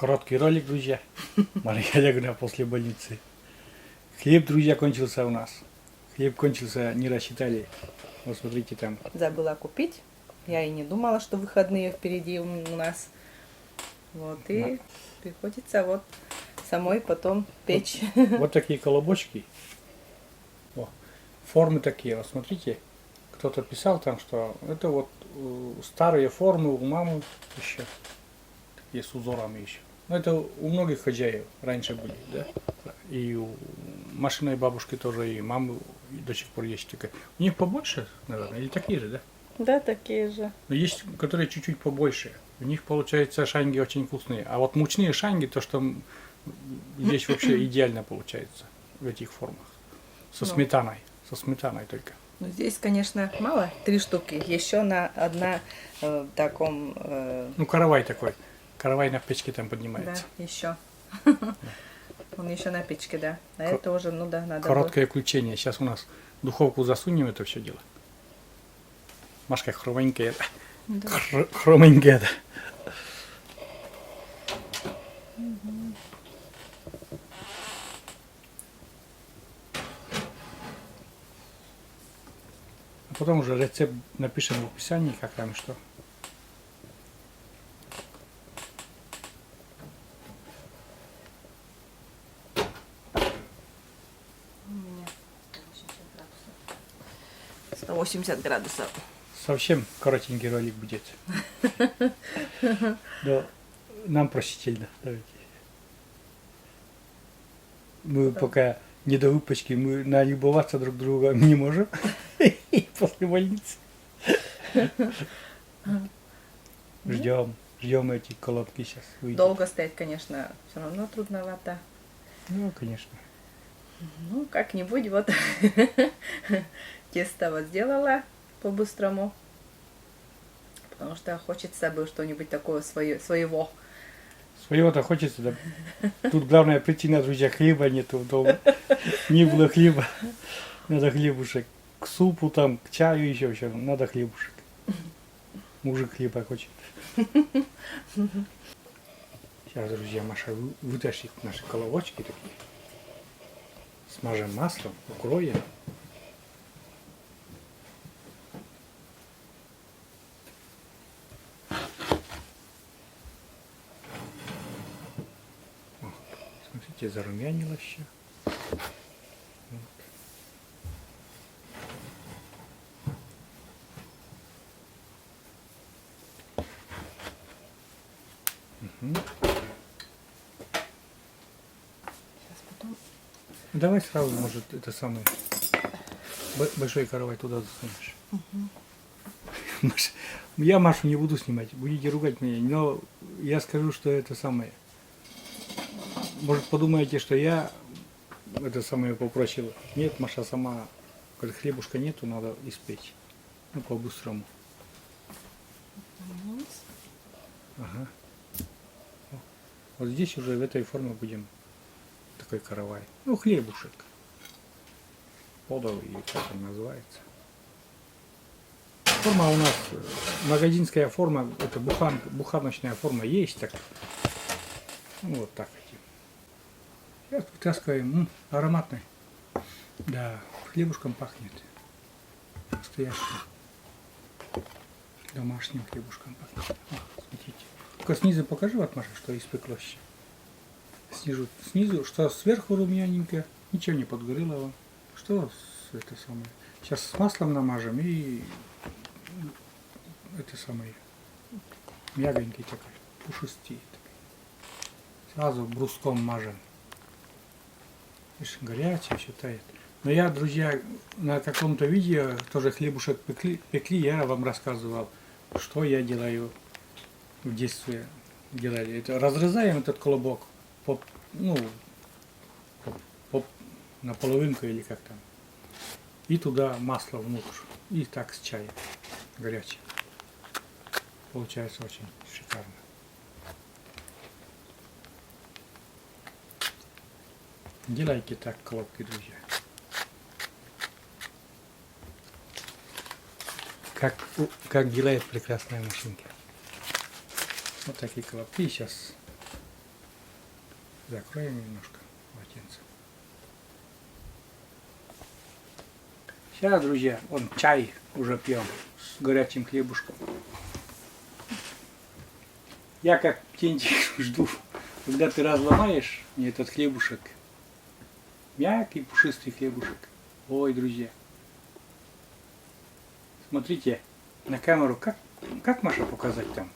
Короткий ролик, друзья. Мария Олеговна после больницы. Хлеб, друзья, кончился у нас. Хлеб кончился, не рассчитали. Вот смотрите там. Забыла купить. Я и не думала, что выходные впереди у нас. Вот, и приходится вот самой потом печь. Вот такие колобочки. О, формы такие. Вот смотрите, кто-то писал там, что это вот старые формы у мамы еще. Такие с узорами еще. Но это у многих хозяев раньше были, да? И у Машиной бабушки тоже, и мамы до сих пор есть такая. У них побольше, наверное, или такие же, да? Да, такие же. Но есть, которые чуть-чуть побольше. У них, получается, шанги очень вкусные. А вот мучные шанги, то, что здесь вообще идеально получается в этих формах. Со сметаной. Со сметаной только. Ну, здесь, конечно, мало. 3 штуки. Еще на одна таком... Ну, каравай такой. Каравай на печке там поднимается. Да, еще. Он еще на печке, да. А это уже, ну да, надо... Короткое включение. Сейчас у нас духовку засунем это все дело. Машка хромонькая. Да. Хромонькая, да. А потом уже рецепт напишем в описании, как там и что. У меня 180 градусов. Совсем коротенький ролик будет. Да, нам простительно. Давайте. Мы пока не до выпечки, мы налюбоваться друг друга не можем. И после больницы. Ждем эти колобки сейчас. Долго стоять, конечно, все равно трудновато. Ну, конечно. Ну, как-нибудь вот тесто вот сделала по-быстрому. Потому что хочется бы что-нибудь такое своего. Своего-то хочется, да. Тут главная причина, друзья, хлеба нету дома. Не было хлеба. Надо хлебушек. К супу там, к чаю еще все. Надо хлебушек. Мужик хлеба хочет. Сейчас, друзья, Маша вытащит наши коловочки такие. Смажем маслом, укроем. Смотрите, зарумянило еще. Вот. Угу. Сейчас потом. Давай сразу, может, это самое большой каравай туда засунешь. Маша, я Машу не буду снимать, будете ругать меня, но я скажу, что это самое. Может, подумаете, что я это самое попросил. Нет, Маша сама, говорит, хлебушка нету, надо испечь. Ну, по-быстрому. Ага. Вот здесь уже в этой форме будем такой каравай. Ну, хлебушек. Подовый, или как он называется. Форма у нас, магазинская форма, это буханочная форма есть. Так. Ну, вот так. Сейчас вытаскиваем. Ароматный. Да, хлебушком пахнет. Настоящим. Домашним хлебушком пахнет. Смотрите. Только снизу покажи, вот, Маша, что испеклось. Снизу, что сверху румяненькое, ничего не подгорело вам. Что это самое? Сейчас с маслом намажем и это самое мягонький такой, пушистый такой. Сразу бруском мажем. Видишь, горячий, все тает. Но я, друзья, на каком-то видео тоже хлебушек пекли, я вам рассказывал, что я делаю в детстве. Делали. Это разрезаем этот колобок на половинку или как там. И туда масло внутрь. И так с чаем горячим. Получается очень шикарно. Делайте так колобки, друзья. Как делает прекрасная машинка. Вот такие колобки сейчас Закроем немножко полотенце. Сейчас, друзья, он чай уже пьем с горячим хлебушком. Я как птенчик жду, когда ты разломаешь мне этот хлебушек. Мягкий, пушистый хлебушек. Ой, друзья. Смотрите на камеру, как Маша показать там?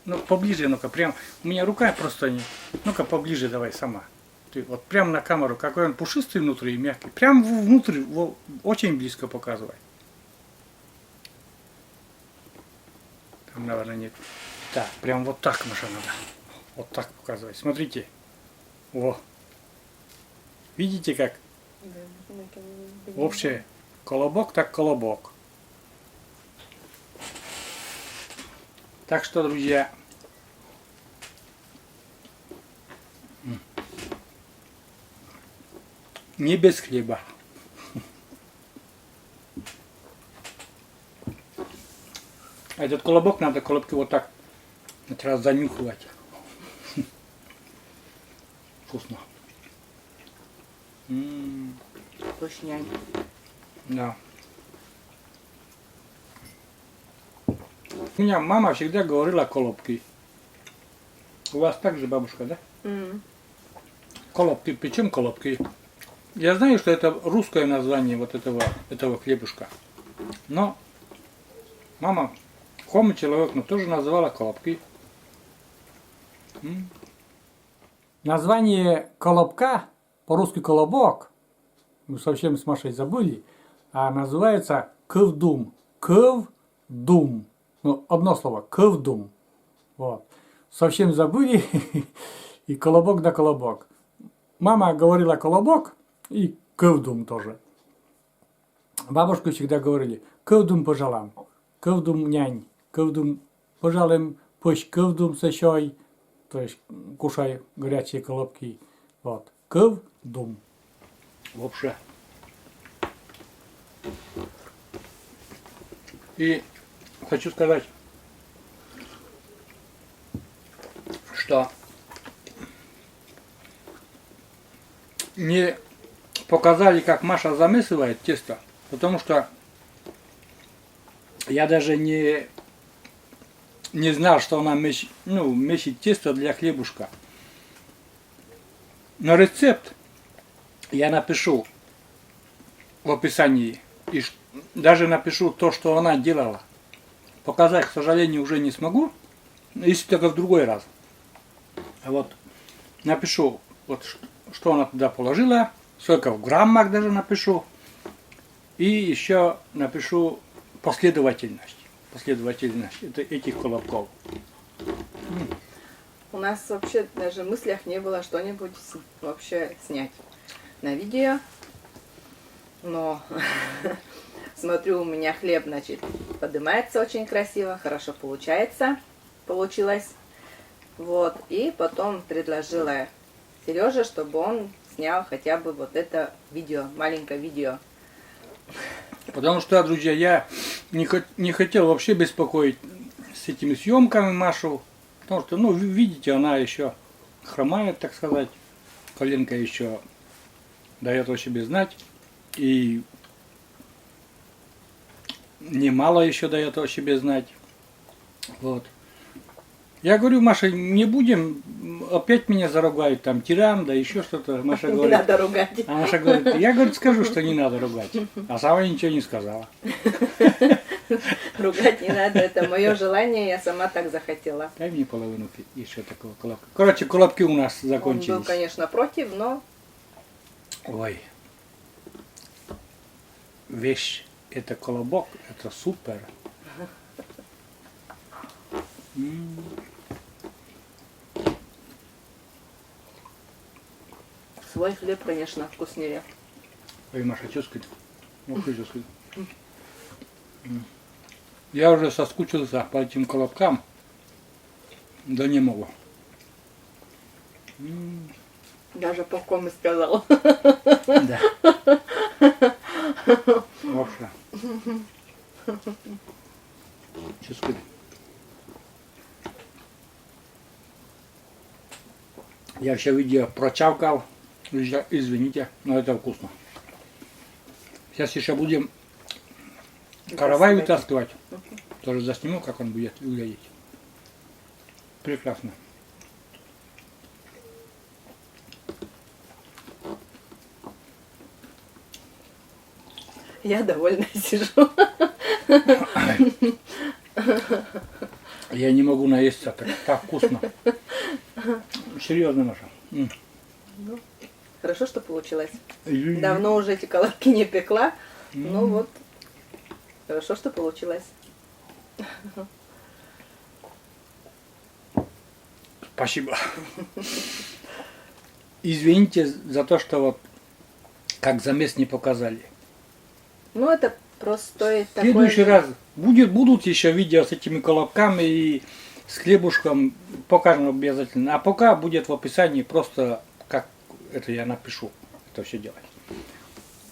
Ну, поближе, ну-ка, прям. У меня рука просто не. Ну-ка, поближе давай сама. Ты вот прям на камеру, какой он пушистый внутри и мягкий. Прям внутрь, очень близко показывай. Там, наверное, нет. Так, прям вот так, Маша, надо. Вот так показывай. Смотрите. О. Видите как? Вообще, колобок так колобок. Так что, друзья, не без хлеба. А этот колобок надо колобки вот так раз занюхивать. Вкусно. Вкуснянь. Да. У меня мама всегда говорила колобки. У вас так же, бабушка, да? Колобки. Причем колобки? Я знаю, что это русское название вот этого хлебушка. Но мама, хомый человек, но тоже называла колобки. Название колобка, по-русски колобок, мы совсем с Машей забыли, а называется кывдум. Кывдум. Ну, одно слово. Кывдум. Вот. Совсем забыли. И колобок да колобок. Мама говорила колобок и кывдум тоже. Бабушка всегда говорили кывдум пожалам. Кывдум нянь. Кывдум пожалам. Пусть кывдум сощой. То есть кушай горячие колобки. Вот. Кывдум. Вообще. И хочу сказать, что не показали, как Маша замесывает тесто, потому что я даже не знал, что она месит тесто для хлебушка. Но рецепт я напишу в описании. И даже напишу то, что она делала. Показать, к сожалению, уже не смогу. Если только в другой раз. А вот напишу, вот, что она туда положила. Сколько в граммах даже напишу. И еще напишу последовательность этих колобков. У нас вообще даже в мыслях не было что-нибудь вообще снять на видео. Но смотрю, у меня хлеб, значит, поднимается очень красиво, хорошо получилось. Вот. И потом предложила Сереже, чтобы он снял хотя бы вот это видео, маленькое видео. Потому что, друзья, я не хотел вообще беспокоить с этими съемками Машу. Потому что, ну, видите, она еще хромает, так сказать. Коленка еще дает о себе знать. И немало еще дает о себе знать. Вот. Я говорю, Маша, не будем, опять меня заругают, там, тиран, да еще что-то. Маша говорит, не надо ругать. А Маша говорит, я, говорит, скажу, что не надо ругать. А сама ничего не сказала. Ругать не надо, это мое желание, я сама так захотела. Дай мне половину еще такого колобка. Короче, колобки у нас закончились. Он был, конечно, против, но... Ой. Вещь, это колобок, это супер. Свой хлеб, конечно, вкуснее. Ой, Маша, что сказать? Я уже соскучился по этим колобкам. Да не могу. Даже по кому сказал. Да. Вообще. Что сказать? Я все видео прочавкал. Извините, но это вкусно. Сейчас еще будем каравай вытаскивать. Тоже засниму, как он будет выглядеть. Прекрасно. Я довольно сижу. Я не могу наесться, так вкусно. Серьезно, Маша. Ну, хорошо, что получилось. М. Давно уже эти колобки не пекла. Ну вот, хорошо, что получилось. Спасибо. Извините за то, что вот как замес не показали. Ну, это простой В следующий такой... раз будут еще видео с этими колобками и с хлебушком. Покажем обязательно. А пока будет в описании просто, как это я напишу, это все делать.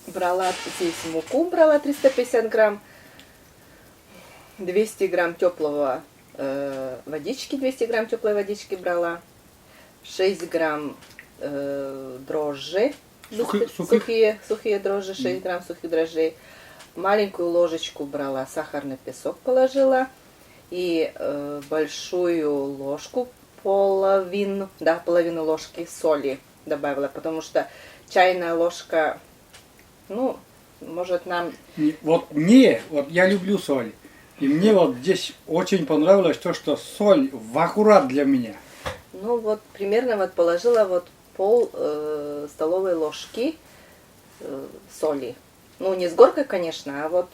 Брала здесь муку, брала 350 грамм, 200 грамм теплого водички, 200 грамм теплой водички брала, 6 грамм дрожжи, сухие дрожжи, 6 грамм сухих дрожжей, маленькую ложечку брала, сахарный песок положила и большую ложку, половину ложки соли добавила, потому что чайная ложка, ну, может нам... Вот я люблю соль. И мне вот здесь очень понравилось то, что соль в аккурат для меня. Ну вот примерно вот положила вот пол столовой ложки соли. Ну не с горкой, конечно, а вот,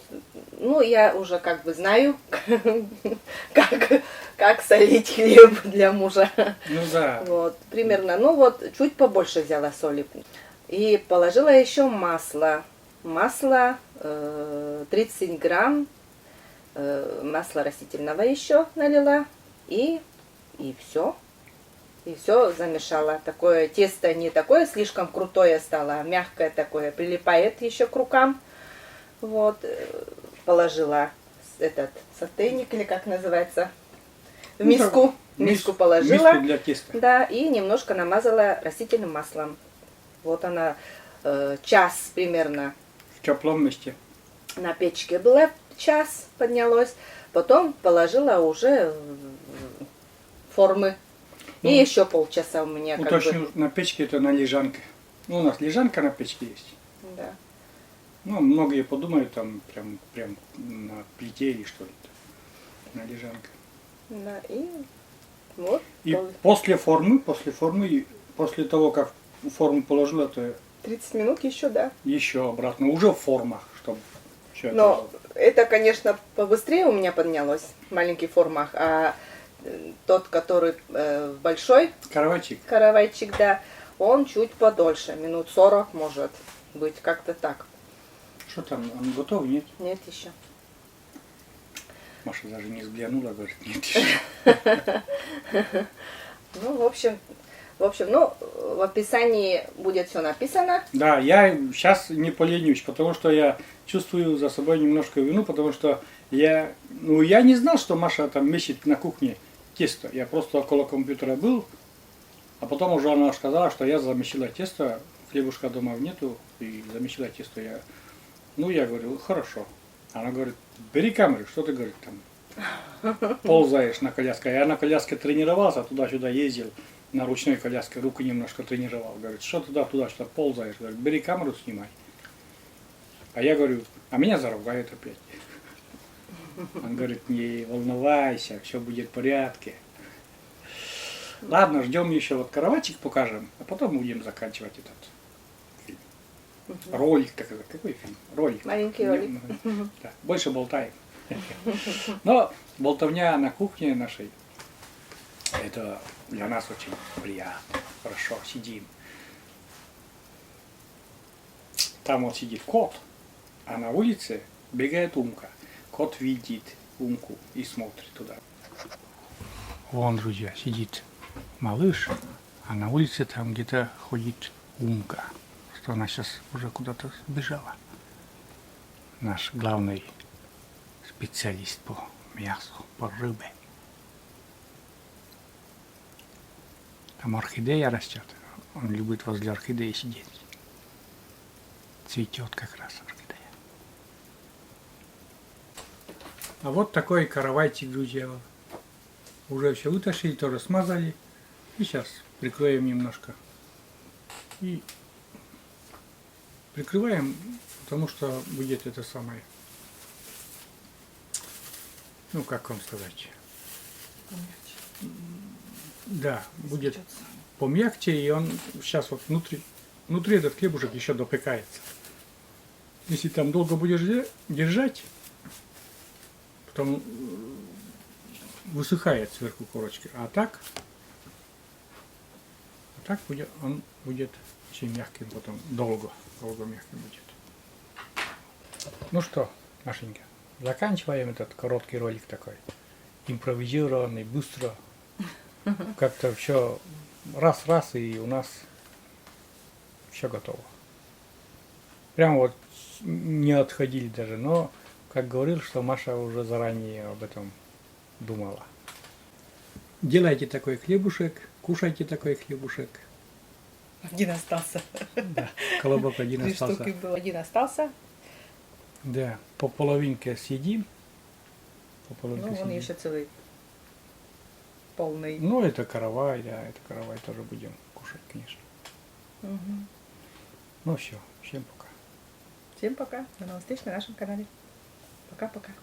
ну я уже как бы знаю, как солить хлеб для мужа. Ну да. Вот примерно, ну вот чуть побольше взяла соли. И положила еще масло. Масло 30 грамм. Масла растительного еще налила и все. И все замешала. Такое тесто не такое слишком крутое стало, а мягкое такое, прилипает еще к рукам. Вот. Положила этот сотейник, или как называется, в миску. Миску положила. Миску для теста. Да, и немножко намазала растительным маслом. Вот она час примерно. В теплом месте. На печке была час, поднялось. Потом положила уже в формы. И еще полчаса у меня как Уточню, бы... на печке это на лежанке. Ну, у нас лежанка на печке есть. Да. Ну, многие подумают, там прям на плите или что это. На лежанке. Да, и вот. И после формы, после того, как форму положила, то 30 минут еще, да. еще обратно, уже в формах, чтобы все это Но было. это, конечно, побыстрее у меня поднялось в маленьких формах, а тот, который большой каравайчик, да, он чуть подольше, минут 40 может быть, как-то так. Что там, он готов, нет? Нет еще. Маша даже не взглянула, говорит, нет еще. Ну, в общем, ну, в описании будет все написано. Да, я сейчас не поленюсь, потому что я чувствую за собой немножко вину, потому что я не знал, что Маша там месит на кухне тесто. Я просто около компьютера был, а потом уже она сказала, что я замесила тесто, хлебушка дома нету, и замесила тесто. Я говорю, хорошо. Она говорит, бери камеру, что ты, говорит, там ползаешь на коляске. Я на коляске тренировался, туда-сюда ездил, на ручной коляске, руку немножко тренировал. Говорит, что туда-туда, что ползаешь. Говорит, бери камеру, снимай. А я говорю, а меня заругают опять. Он говорит, не волновайся, все будет в порядке. Ладно, ждем еще вот каравайчик покажем, а потом будем заканчивать этот фильм. Ролик, какой фильм? Ролик. Маленький ролик. Да, больше болтаем. Но болтовня на кухне нашей, это для нас очень приятно. Хорошо, сидим. Там вот сидит кот, а на улице бегает Умка. Кот видит Умку и смотрит туда. Вон, друзья, сидит малыш, а на улице там где-то ходит Умка. Что она сейчас уже куда-то сбежала. Наш главный специалист по мясу, по рыбе. Там орхидея растет. Он любит возле орхидеи сидеть. Цветет как раз орхидея. А вот такой каравайчик, друзья. Уже все вытащили, тоже смазали. И сейчас прикроем немножко. И прикрываем, потому что будет это самое. Ну, как вам сказать? Да, будет помягче, и он сейчас вот внутри этот хлебушек еще допекается. Если там долго будешь держать, потом высыхает сверху корочки. А так будет, он будет очень мягким потом, долго мягким будет. Ну что, Машенька, заканчиваем этот короткий ролик такой. Импровизированный, быстро. Как-то все раз, и у нас все готово. Прямо вот не отходили даже, но, как говорил, что Маша уже заранее об этом думала. Делайте такой хлебушек, кушайте такой хлебушек. Один остался. Да, колобок один 3 остался. штуки было. Один остался. Да, по половинке съедим. По половинке Ну, он съедим. еще целый полный. Ну, это каравай, да, это каравай тоже будем кушать, конечно. Мгм. Ну все, всем пока. Всем пока. До новых встреч на нашем канале. Пока-пока.